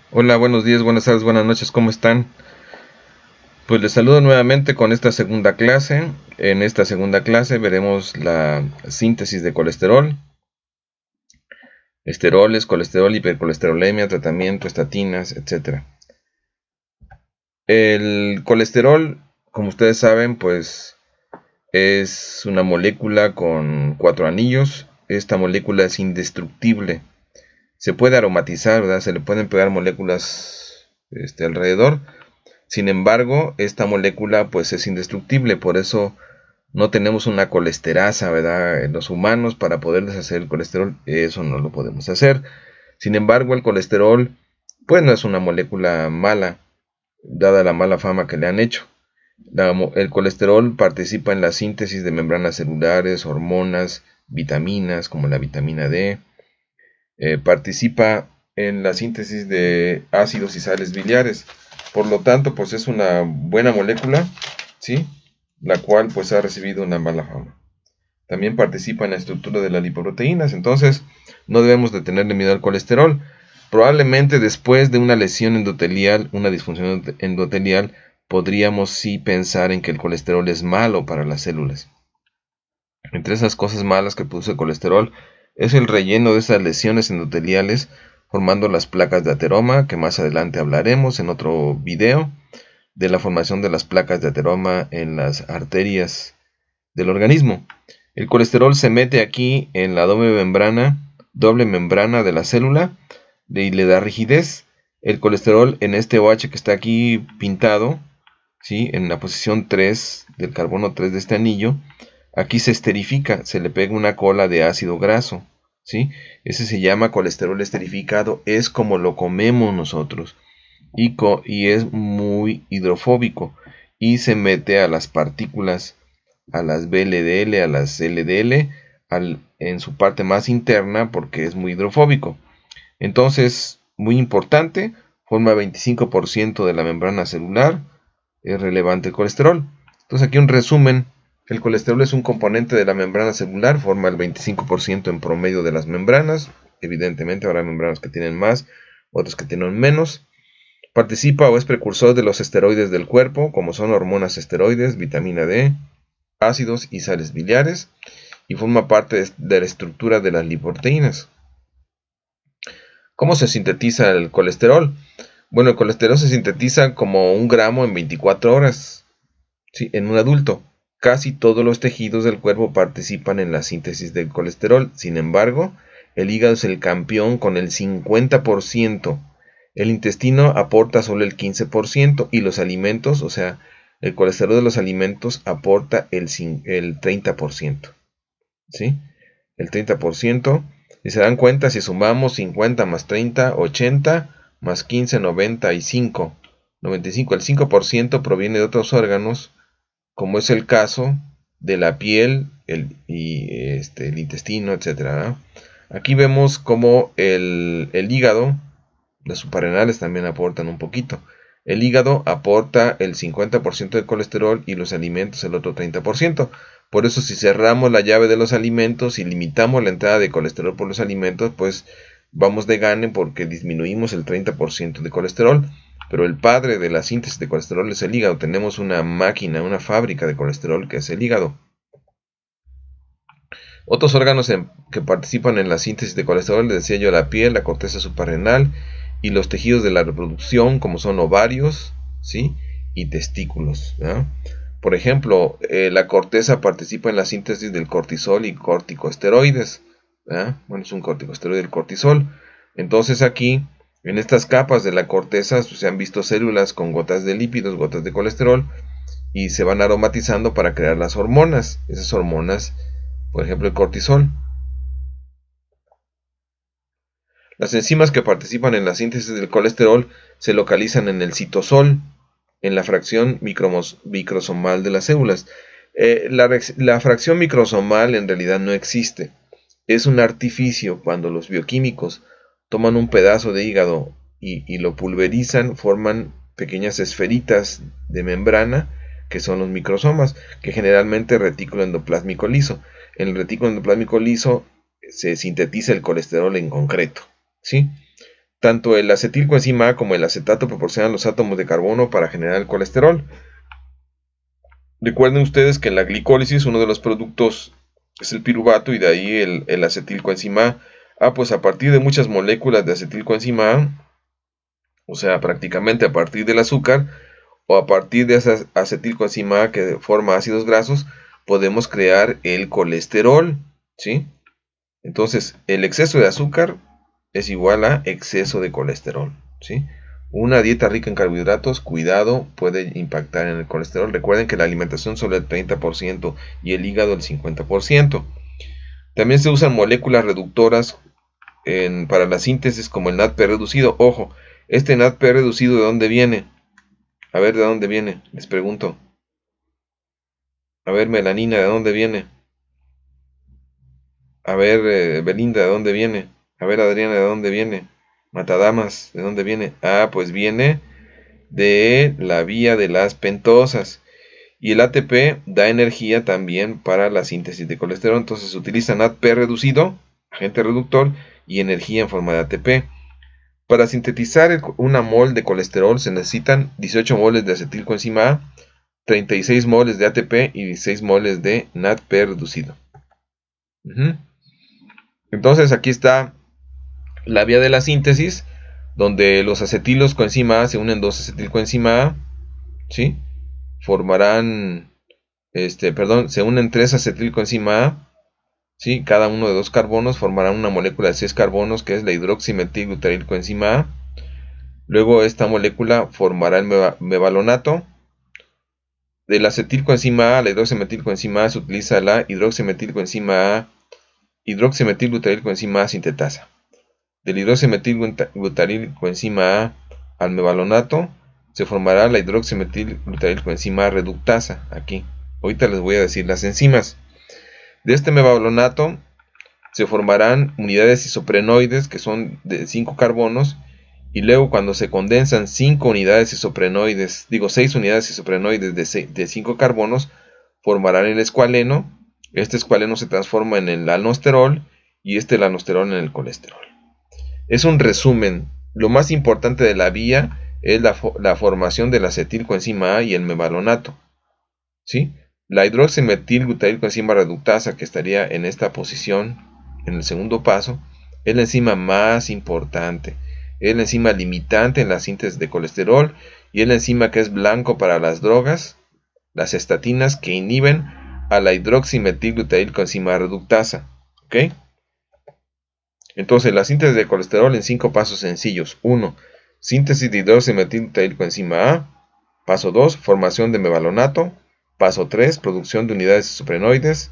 Hola, buenos días, buenas tardes, buenas noches, ¿cómo están? Pues les saludo nuevamente con esta segunda clase. En esta segunda clase veremos la síntesis de colesterol, esteroles, colesterol, hipercolesterolemia, tratamiento, estatinas, etcétera. El colesterol, como ustedes saben, pues es una molécula con 4 anillos. Esta molécula es indestructible. Se puede aromatizar, ¿verdad? Se le pueden pegar moléculas alrededor. Sin embargo, esta molécula pues es indestructible, por eso no tenemos una colesterasa, ¿verdad? En los humanos para poder deshacer el colesterol, eso no lo podemos hacer. Sin embargo, el colesterol pues no es una molécula mala, dada la mala fama que le han hecho. El colesterol participa en la síntesis de membranas celulares, hormonas, vitaminas como la vitamina D, participa en la síntesis de ácidos y sales biliares. Por lo tanto, pues es una buena molécula, ¿sí? La cual pues ha recibido una mala fama. También participa en la estructura de las lipoproteínas, entonces no debemos de tenerle miedo al colesterol. Probablemente después de una lesión endotelial, una disfunción endotelial, podríamos sí pensar en que el colesterol es malo para las células. Entre esas cosas malas que produce el colesterol es el relleno de esas lesiones endoteliales formando las placas de ateroma, que más adelante hablaremos en otro video, de la formación de las placas de ateroma en las arterias del organismo. El colesterol se mete aquí en la doble membrana de la célula y le da rigidez. El colesterol en este OH que está aquí pintado, ¿sí? En la posición 3 del carbono 3 de este anillo, aquí se esterifica, se le pega una cola de ácido graso, ¿sí? Ese se llama colesterol esterificado, es como lo comemos nosotros y es muy hidrofóbico y se mete a las partículas, a las VLDL, a las LDL, en su parte más interna porque es muy hidrofóbico. Entonces, muy importante, forma 25% de la membrana celular, es relevante el colesterol. Entonces aquí un resumen, el colesterol es un componente de la membrana celular, forma el 25% en promedio de las membranas, evidentemente habrá membranas que tienen más, otras que tienen menos. Participa o es precursor de los esteroides del cuerpo, como son hormonas esteroides, vitamina D, ácidos y sales biliares, y forma parte de la estructura de las lipoproteínas. ¿Cómo se sintetiza el colesterol? Bueno, el colesterol se sintetiza como 1 gramo en 24 horas, ¿sí? En un adulto. Casi todos los tejidos del cuerpo participan en la síntesis del colesterol. Sin embargo, el hígado es el campeón con el 50%. El intestino aporta solo el 15% y los alimentos, o sea, el colesterol de los alimentos aporta el 30%. ¿Sí? El 30%. Si se dan cuenta, si sumamos 50 más 30, 80, más 15, 95. 95, el 5% proviene de otros órganos, como es el caso de la piel el intestino, etc. Aquí vemos como el hígado, las suprarrenales también aportan un poquito. El hígado aporta el 50% del colesterol y los alimentos el otro 30%. Por eso si cerramos la llave de los alimentos y limitamos la entrada de colesterol por los alimentos, pues vamos de gane porque disminuimos el 30% de colesterol. Pero el padre de la síntesis de colesterol es el hígado. Tenemos una máquina, una fábrica de colesterol que es el hígado. Otros órganos que participan en la síntesis de colesterol, les decía yo, la piel, la corteza suprarrenal y los tejidos de la reproducción, como son ovarios, ¿sí? Y testículos, ¿ya? Por ejemplo, la corteza participa en la síntesis del cortisol y corticosteroides, ¿ya? Bueno, es un corticosteroide el cortisol. Entonces aquí, en estas capas de la corteza, pues, se han visto células con gotas de lípidos, gotas de colesterol, y se van aromatizando para crear las hormonas. Esas hormonas, por ejemplo, el cortisol. Las enzimas que participan en la síntesis del colesterol se localizan en el citosol, en la fracción microsomal de las células. La fracción microsomal en realidad no existe. Es un artificio cuando los bioquímicos toman un pedazo de hígado y lo pulverizan, forman pequeñas esferitas de membrana que son los microsomas, que generalmente retículo endoplásmico liso. En el retículo endoplásmico liso se sintetiza el colesterol en concreto, ¿sí? Tanto el acetilcoenzima A como el acetato proporcionan los átomos de carbono para generar el colesterol. Recuerden ustedes que en la glicólisis uno de los productos es el piruvato y de ahí el acetilcoenzima A. Pues a partir de muchas moléculas de acetilcoenzima A, o sea, prácticamente a partir del azúcar o a partir de esa acetilcoenzima A que forma ácidos grasos, podemos crear el colesterol, ¿sí? Entonces, el exceso de azúcar es igual a exceso de colesterol, ¿sí? Una dieta rica en carbohidratos, cuidado, puede impactar en el colesterol. Recuerden que la alimentación solo el 30% y el hígado el 50%. También se usan moléculas reductoras para la síntesis como el NADP reducido. Ojo, este NADP reducido, ¿de dónde viene? A ver, ¿de dónde viene? Les pregunto. A ver, melanina, ¿de dónde viene? A ver, Belinda, ¿de dónde viene? A ver, Adriana, ¿de dónde viene? Matadamas, ¿de dónde viene? Ah, pues viene de la vía de las pentosas. Y el ATP da energía también para la síntesis de colesterol. Entonces se utiliza NADP reducido, agente reductor, y energía en forma de ATP. Para sintetizar una mol de colesterol se necesitan 18 moles de acetilcoenzima A, 36 moles de ATP y 16 moles de NADP reducido. Entonces aquí está la vía de la síntesis, donde los acetilos coenzima A se unen dos acetilcoenzima A, ¿sí? Formarán, se unen tres acetilcoenzima A, ¿sí? Cada uno de dos carbonos formarán una molécula de 6 carbonos, que es la hidroximetilglutarilcoenzima A. Luego esta molécula formará el mevalonato. Del acetilcoenzima A a la hidroximetilcoenzima A se utiliza la hidroximetilcoenzima A, hidroximetilglutarilcoenzima A sintetasa. Del hidroximetilglutarilcoenzima A al mevalonato se formará la hidroximetilglutarilcoenzima A reductasa. Aquí, ahorita les voy a decir las enzimas. De este mevalonato se formarán unidades isoprenoides que son de 5 carbonos. Y luego cuando se condensan 5 unidades isoprenoides, 6 unidades isoprenoides de 5 carbonos, formarán el escualeno. Este escualeno se transforma en el alnosterol y el alnosterol en el colesterol. Es un resumen. Lo más importante de la vía es la formación del acetilcoenzima A y el mevalonato, ¿sí? La hidroximetilglutarilcoenzima reductasa, que estaría en esta posición, en el segundo paso, es la enzima más importante. Es la enzima limitante en la síntesis de colesterol y es la enzima que es blanco para las drogas, las estatinas, que inhiben a la hidroximetilglutarilcoenzima reductasa. ¿Ok? Entonces, la síntesis de colesterol en 5 pasos sencillos. 1. Síntesis de hidroximetilglutarilcoenzima A. Paso 2. Formación de mevalonato. Paso 3. Producción de unidades isoprenoides.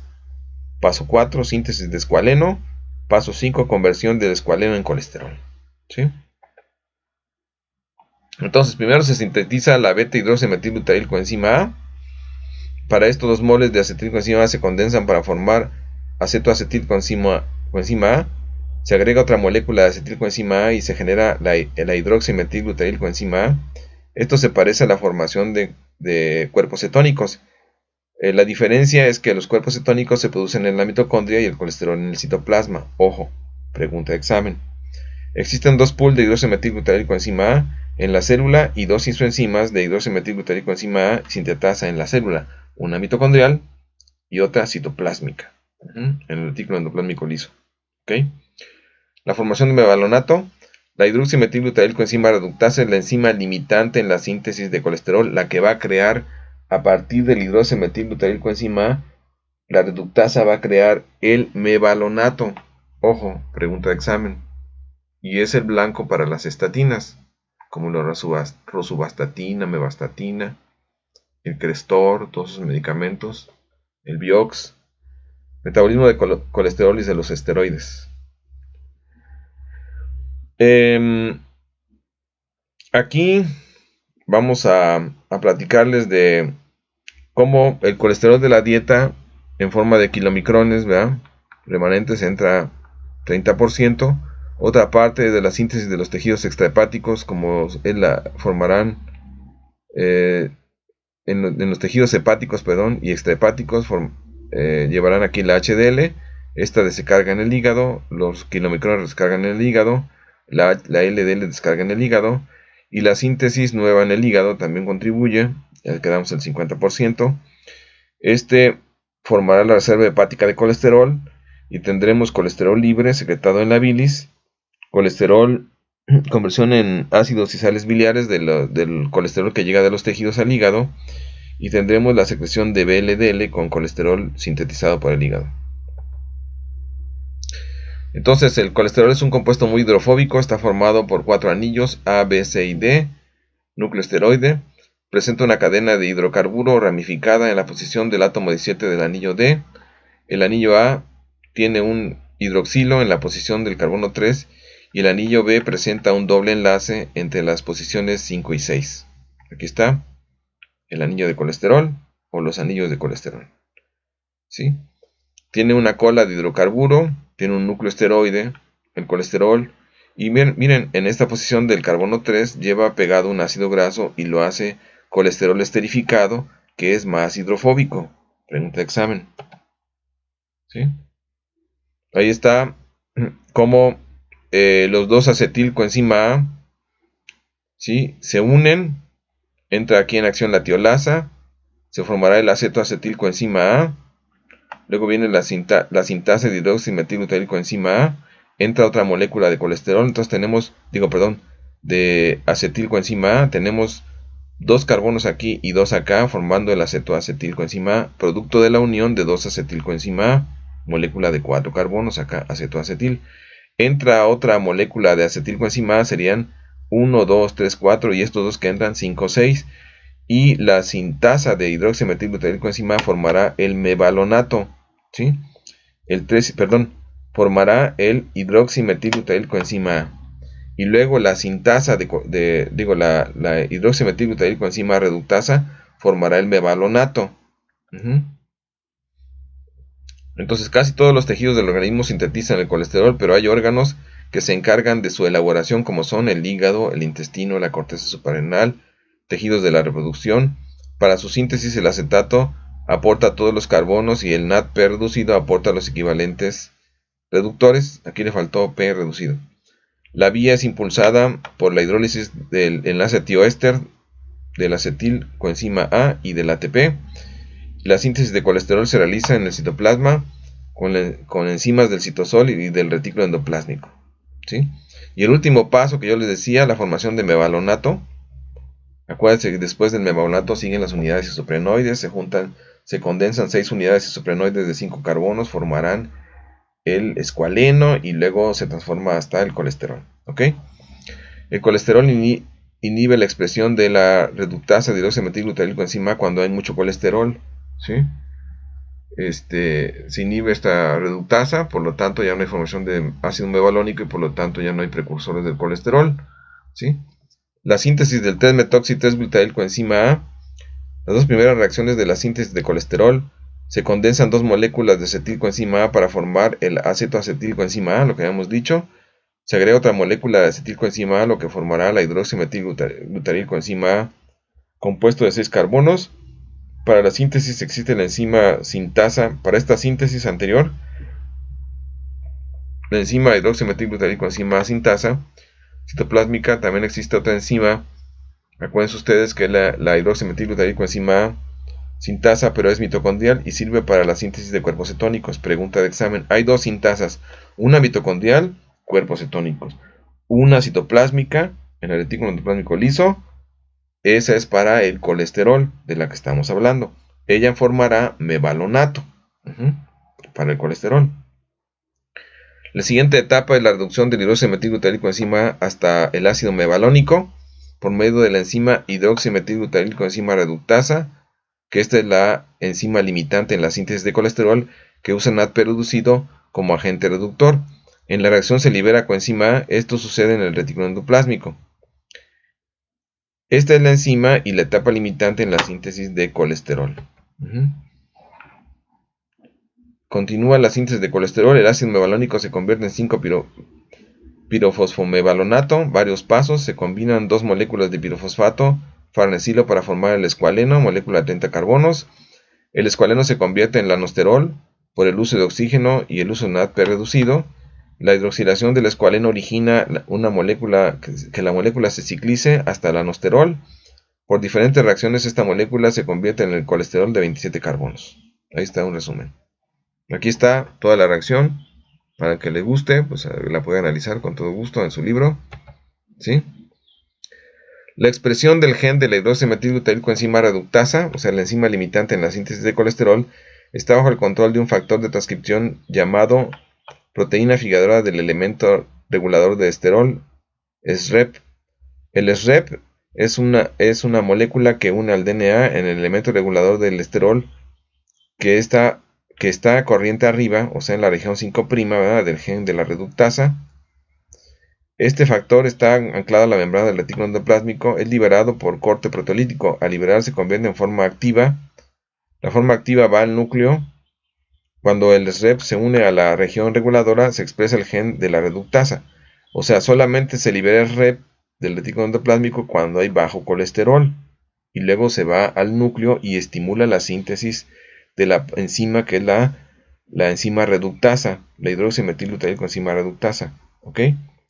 Paso 4. Síntesis de escualeno. Paso 5. Conversión del escualeno en colesterol. ¿Sí? Entonces, primero se sintetiza la beta-hidroximetilglutarilcoenzima A. Para esto, 2 moles de acetilcoenzima A se condensan para formar acetoacetilcoenzima A. Se agrega otra molécula de acetilcoenzima A y se genera la hidroximetilglutarilcoenzima A. Esto se parece a la formación de cuerpos cetónicos. La diferencia es que los cuerpos cetónicos se producen en la mitocondria y el colesterol en el citoplasma. Ojo, pregunta de examen. Existen 2 pools de hidroximetilglutarilcoenzima A en la célula y 2 isoenzimas de hidroximetilglutarilcoenzima A sintetasa en la célula, una mitocondrial y otra citoplásmica, en el retículo endoplásmico liso. ¿Okay? La formación de mevalonato. La hidroximetilglutarilcoenzima reductasa es la enzima limitante en la síntesis de colesterol, la que va a crear a partir del hidroximetilglutarilcoenzima A, la reductasa va a crear el mevalonato. Ojo, pregunta de examen. Y es el blanco para las estatinas, como la rosuvastatina, mevastatina, el Crestor, todos esos medicamentos, el Vioxx, metabolismo de colesterol y de los esteroides. Aquí vamos a platicarles de cómo el colesterol de la dieta en forma de kilomicrones, ¿verdad? Remanentes entra 30%. Otra parte de la síntesis de los tejidos extrahepáticos, como formarán en los tejidos hepáticos, y extrahepáticos, llevarán aquí la HDL. Esta descarga en el hígado, los kilomicrones descargan en el hígado, la LDL descarga en el hígado, y la síntesis nueva en el hígado también contribuye, ya quedamos el 50%. Este formará la reserva hepática de colesterol y tendremos colesterol libre secretado en la bilis, colesterol, conversión en ácidos y sales biliares del colesterol que llega de los tejidos al hígado, y tendremos la secreción de VLDL con colesterol sintetizado por el hígado. Entonces, el colesterol es un compuesto muy hidrofóbico, está formado por 4 anillos A, B, C y D, núcleo esteroide, presenta una cadena de hidrocarburo ramificada en la posición del átomo 17 del anillo D. El anillo A tiene un hidroxilo en la posición del carbono 3 y el anillo B presenta un doble enlace entre las posiciones 5 y 6. Aquí está el anillo de colesterol o los anillos de colesterol. ¿Sí? Tiene una cola de hidrocarburo, tiene un núcleo esteroide, el colesterol, y miren, en esta posición del carbono 3 lleva pegado un ácido graso y lo hace colesterol esterificado, que es más hidrofóbico. Pregunta de examen. ¿Sí? Ahí está cómo los dos acetilcoenzima A, ¿sí?, se unen, entra aquí en acción la tiolasa, se formará el acetoacetilcoenzima A. Luego viene la sintasa de hidroximetilbutyrilcoenzima A, entra otra molécula de colesterol, entonces tenemos, de acetilcoenzima A, tenemos 2 carbonos aquí y 2 acá, formando el acetoacetilcoenzima A, producto de la unión de 2 acetilcoenzima A, molécula de 4 carbonos, acá acetoacetil. Entra otra molécula de acetilcoenzima A, serían 1, 2, 3, 4, y estos dos que entran 5, 6. Y la sintasa de hidroximetilbutyrilcoenzima A formará el mevalonato, ¿sí? Formará el hidroximetilbutyrilcoenzima A. Y luego la sintasa la hidroximetilbutyrilcoenzima A reductasa formará el mevalonato. Entonces casi todos los tejidos del organismo sintetizan el colesterol, pero hay órganos que se encargan de su elaboración, como son el hígado, el intestino, la corteza suprarrenal, tejidos de la reproducción. Para su síntesis, el acetato aporta todos los carbonos y el NADP reducido aporta los equivalentes reductores. Aquí le faltó P reducido. La vía es impulsada por la hidrólisis del enlace tioéster, del acetilcoenzima A y del ATP. La síntesis de colesterol se realiza en el citoplasma con enzimas del citosol y del retículo endoplásmico, ¿sí? Y el último paso que yo les decía, la formación de mevalonato. Acuérdense que después del mevalonato siguen las unidades isoprenoides, se condensan 6 unidades isoprenoides de 5 carbonos, formarán el escualeno y luego se transforma hasta el colesterol. ¿Ok? El colesterol inhibe la expresión de la reductasa de hidroximetilbutyrilcoenzima cuando hay mucho colesterol. ¿Sí? Se inhibe esta reductasa, por lo tanto ya no hay formación de ácido mevalónico y por lo tanto ya no hay precursores del colesterol. ¿Sí? La síntesis del 3-metoxi-3-butyrilcoenzima A. Las dos primeras reacciones de la síntesis de colesterol, se condensan 2 moléculas de acetilcoenzima A para formar el acetoacetilcoenzima A, lo que habíamos dicho. Se agrega otra molécula de acetilcoenzima A, lo que formará la hidroximetilbutyrilcoenzima A, compuesto de 6 carbonos. Para la síntesis existe la enzima sintasa. Para esta síntesis anterior, la enzima hidroximetilbutyrilcoenzima A sintasa citoplásmica, también existe otra enzima. Acuérdense ustedes que la hidroximetilbutyrilcoenzima A sintasa, pero es mitocondrial y sirve para la síntesis de cuerpos cetónicos. Pregunta de examen. Hay 2 sintasas, una mitocondrial, cuerpos cetónicos, una citoplásmica, en el retículo endoplásmico liso. Esa es para el colesterol de la que estamos hablando. Ella formará mevalonato para el colesterol. La siguiente etapa es la reducción del hidroximetilbutyrilcoenzima hasta el ácido mevalónico por medio de la enzima hidroximetilbutyrilcoenzima reductasa, que esta es la enzima limitante en la síntesis de colesterol que usa NADP reducido como agente reductor. En la reacción se libera coenzima A, esto sucede en el retículo endoplásmico. Esta es la enzima y la etapa limitante en la síntesis de colesterol. Continúa la síntesis de colesterol, el ácido mevalónico se convierte en 5-pirofosfomevalonato, varios pasos, se combinan 2 moléculas de pirofosfato, farnesilo para formar el escualeno, molécula de 30 carbonos. El escualeno se convierte en lanosterol por el uso de oxígeno y el uso de NADP reducido, La hidroxilación del escualeno origina una molécula que la molécula se ciclice hasta el anosterol. Por diferentes reacciones esta molécula se convierte en el colesterol de 27 carbonos. Ahí está un resumen. Aquí está toda la reacción. Para que le guste, pues la puede analizar con todo gusto en su libro. ¿Sí? La expresión del gen de la hidroximetilbutanoicoenzima reductasa, o sea, la enzima limitante en la síntesis de colesterol, está bajo el control de un factor de transcripción llamado proteína figadora del elemento regulador de esterol, SREP. El SREP es una molécula que une al DNA en el elemento regulador del esterol que está corriente arriba, o sea, en la región 5', ¿verdad?, del gen de la reductasa. Este factor está anclado a la membrana del retículo endoplásmico, es liberado por corte proteolítico. Al liberarse se convierte en forma activa. La forma activa va al núcleo. Cuando el SREP se une a la región reguladora, se expresa el gen de la reductasa. O sea, solamente se libera el SREP del retículo endoplásmico cuando hay bajo colesterol. Y luego se va al núcleo y estimula la síntesis de la enzima que es la enzima reductasa, la hidroximetilbutanoicoenzima reductasa. ¿Ok?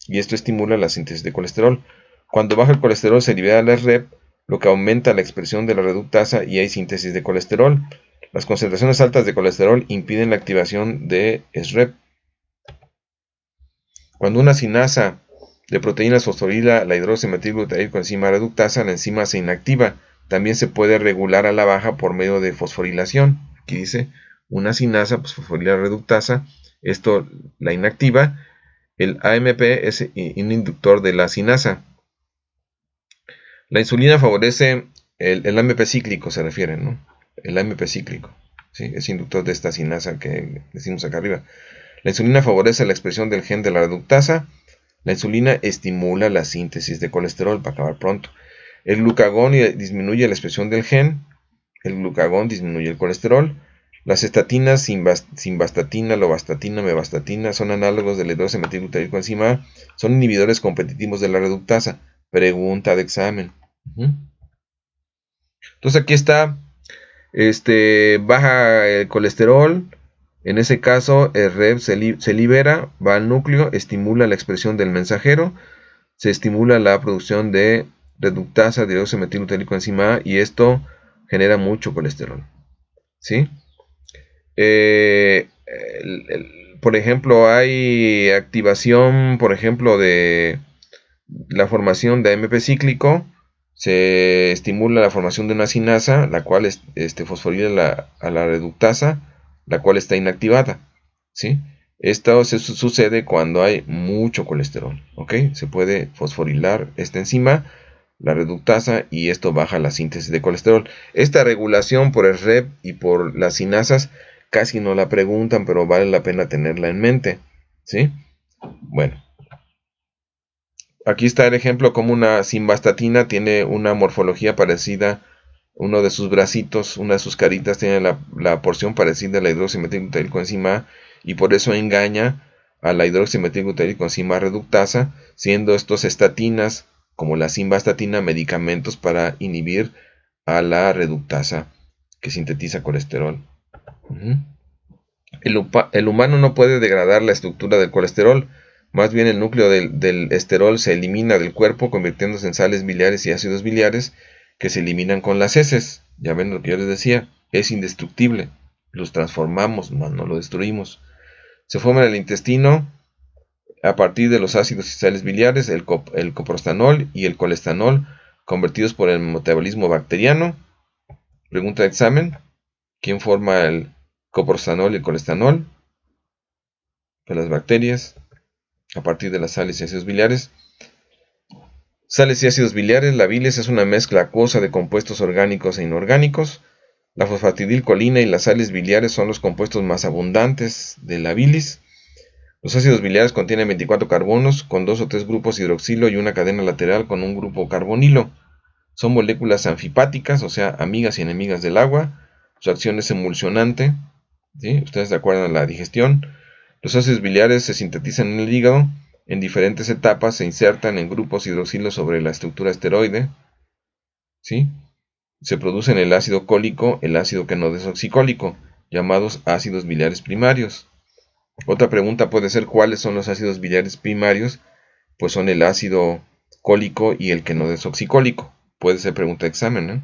Y esto estimula la síntesis de colesterol. Cuando baja el colesterol se libera el SREP, lo que aumenta la expresión de la reductasa y hay síntesis de colesterol. Las concentraciones altas de colesterol impiden la activación de SREP. Cuando una sinasa de proteínas fosforila la hidroximetilbutanoicoenzima reductasa, la enzima se inactiva. También se puede regular a la baja por medio de fosforilación. Aquí dice una sinasa, pues fosforila reductasa, esto la inactiva. El AMP es un inductor de la sinasa. La insulina favorece el AMP cíclico, se refiere, ¿no? El AMP cíclico, ¿sí? Es inductor de esta sinasa que decimos acá arriba. La insulina favorece la expresión del gen de la reductasa. La insulina estimula la síntesis de colesterol, para acabar pronto. El glucagón disminuye la expresión del gen. El glucagón disminuye el colesterol. Las estatinas, simvastatina, lovastatina, mevastatina, son análogos del hidroximetilbutanoicoenzima A, son inhibidores competitivos de la reductasa. Pregunta de examen. Entonces aquí está, baja el colesterol. En ese caso, el REP se libera, va al núcleo, estimula la expresión del mensajero, se estimula la producción de reductasa de hidroximetilbutanoicoenzima A y esto genera mucho colesterol. ¿Sí? Por ejemplo, hay activación, por ejemplo, de la formación de AMP cíclico, se estimula la formación de una sinasa, la cual fosforila a la reductasa, la cual está inactivada, ¿sí? Esto sucede cuando hay mucho colesterol, ¿ok? Se puede fosforilar esta enzima, la reductasa, y esto baja la síntesis de colesterol. Esta regulación por el REP y por las sinasas casi no la preguntan, pero vale la pena tenerla en mente, ¿sí? Bueno, aquí está el ejemplo como una simvastatina tiene una morfología parecida, uno de sus bracitos, una de sus caritas tiene la porción parecida a la hidroximetilbutanoicoenzima A y por eso engaña a la hidroximetilbutanoicoenzima reductasa, siendo estos estatinas, como la simvastatina, medicamentos para inhibir a la reductasa que sintetiza colesterol. El humano no puede degradar la estructura del colesterol, más bien el núcleo del esterol se elimina del cuerpo convirtiéndose en sales biliares y ácidos biliares que se eliminan con las heces. Ya ven lo que yo les decía, es indestructible, los transformamos, no lo destruimos. Se forma en el intestino a partir de los ácidos y sales biliares, el coprostanol y el colestanol, convertidos por el metabolismo bacteriano. Pregunta de examen: ¿quién forma el coprostanol y el colestanol? Pues las bacterias, a partir de las sales y ácidos biliares. Sales y ácidos biliares. La bilis es una mezcla acuosa de compuestos orgánicos e inorgánicos. La fosfatidilcolina y las sales biliares son los compuestos más abundantes de la bilis. Los ácidos biliares contienen 24 carbonos con 2 o 3 grupos hidroxilo y una cadena lateral con un grupo carbonilo. Son moléculas anfipáticas, o sea, amigas y enemigas del agua. Su acción es emulsionante, ¿sí? Ustedes se acuerdan de la digestión. Los ácidos biliares se sintetizan en el hígado. En diferentes etapas se insertan en grupos hidroxilo sobre la estructura esteroide, ¿sí? Se producen el ácido cólico, el ácido que no desoxicólico, llamados ácidos biliares primarios. Otra pregunta puede ser ¿cuáles son los ácidos biliares primarios? Pues son el ácido cólico y el que no desoxicólico. Puede ser pregunta de examen, ¿no?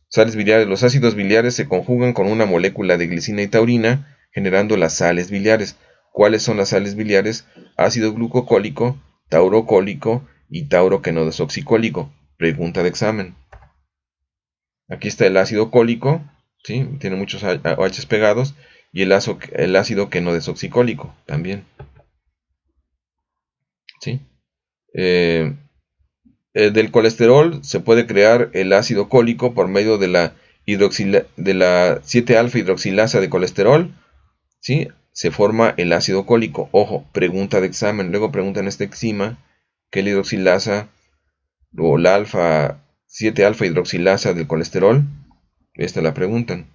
Sales biliares. Los ácidos biliares se conjugan con una molécula de glicina y taurina, generando las sales biliares. ¿Cuáles son las sales biliares? Ácido glucocólico, taurocólico y tauro-quenodesoxicólico. Pregunta de examen. Aquí está el ácido cólico, ¿sí? Tiene muchos OH pegados, y el ácido quenodesoxicólico también, ¿sí? Del colesterol se puede crear el ácido cólico por medio de la 7-alfa hidroxilasa de colesterol, ¿sí? Se forma el ácido cólico. Ojo, pregunta de examen. Luego preguntan esta enzima, que es la hidroxilasa o la 7-alfa hidroxilasa del colesterol. Esta la preguntan.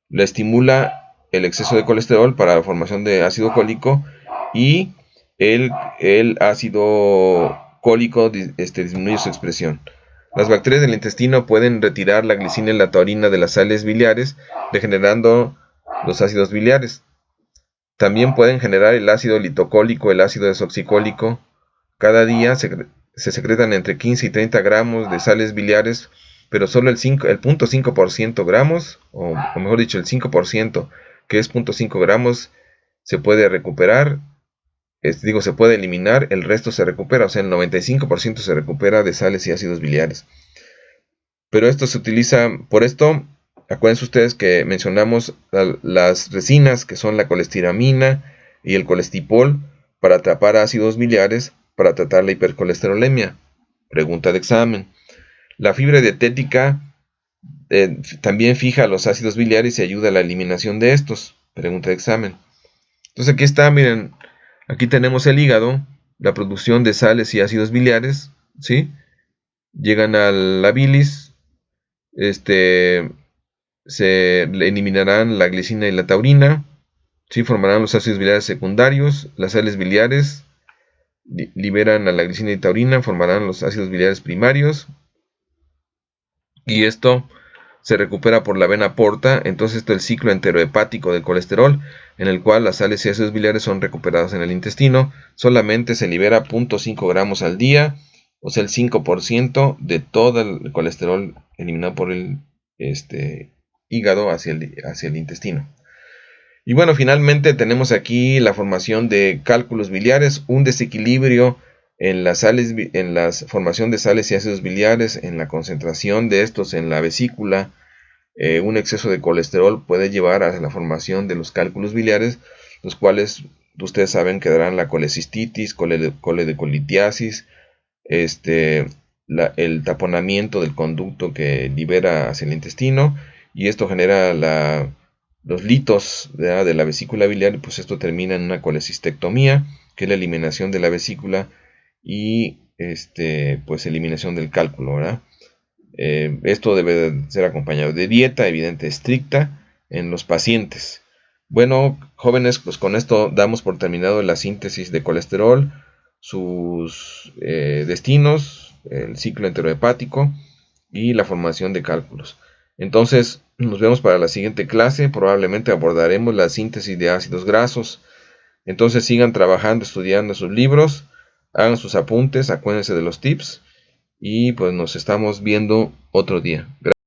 La estimula el exceso de colesterol para la formación de ácido cólico, y el ácido cólico disminuye su expresión. Las bacterias del intestino pueden retirar la glicina y la taurina de las sales biliares, degenerando los ácidos biliares. También pueden generar el ácido litocólico, el ácido desoxicólico. Cada día se secretan entre 15 y 30 gramos de sales biliares, pero solo el 0.5% gramos, o mejor dicho, el 5%, que es 0.5 gramos, se puede recuperar. Se puede eliminar, el resto se recupera, o sea, el 95% se recupera de sales y ácidos biliares. Pero esto se utiliza, por esto, acuérdense ustedes que mencionamos las resinas, que son la colestiramina y el colestipol, para atrapar ácidos biliares, para tratar la hipercolesterolemia. Pregunta de examen. La fibra dietética también fija los ácidos biliares y ayuda a la eliminación de estos. Pregunta de examen. Entonces aquí está, miren, aquí tenemos el hígado, la producción de sales y ácidos biliares, ¿sí? Llegan a la bilis, se eliminarán la glicina y la taurina, ¿sí? Formarán los ácidos biliares secundarios, las sales biliares liberan a la glicina y taurina, formarán los ácidos biliares primarios, y esto se recupera por la vena porta. Entonces esto es el ciclo enterohepático del colesterol, en el cual las sales y ácidos biliares son recuperados en el intestino. Solamente se libera 0.5 gramos al día, o sea el 5% de todo el colesterol eliminado por el hígado hacia el intestino. Y bueno, finalmente tenemos aquí la formación de cálculos biliares, un desequilibrio en la formación de sales y ácidos biliares, en la concentración de estos en la vesícula. Un exceso de colesterol puede llevar a la formación de los cálculos biliares, los cuales ustedes saben que darán la colecistitis, coledocolitiasis, el taponamiento del conducto que libera hacia el intestino, y esto genera los litos de la vesícula biliar. Pues esto termina en una colecistectomía, que es la eliminación de la vesícula y pues eliminación del cálculo, ¿verdad? Esto debe ser acompañado de dieta, evidente, estricta en los pacientes. Bueno, jóvenes, pues con esto damos por terminado la síntesis de colesterol, sus destinos, el ciclo enterohepático y la formación de cálculos. Entonces, nos vemos para la siguiente clase. Probablemente abordaremos la síntesis de ácidos grasos. Entonces, sigan trabajando, estudiando sus libros, hagan sus apuntes, acuérdense de los tips, y pues nos estamos viendo otro día. Gracias.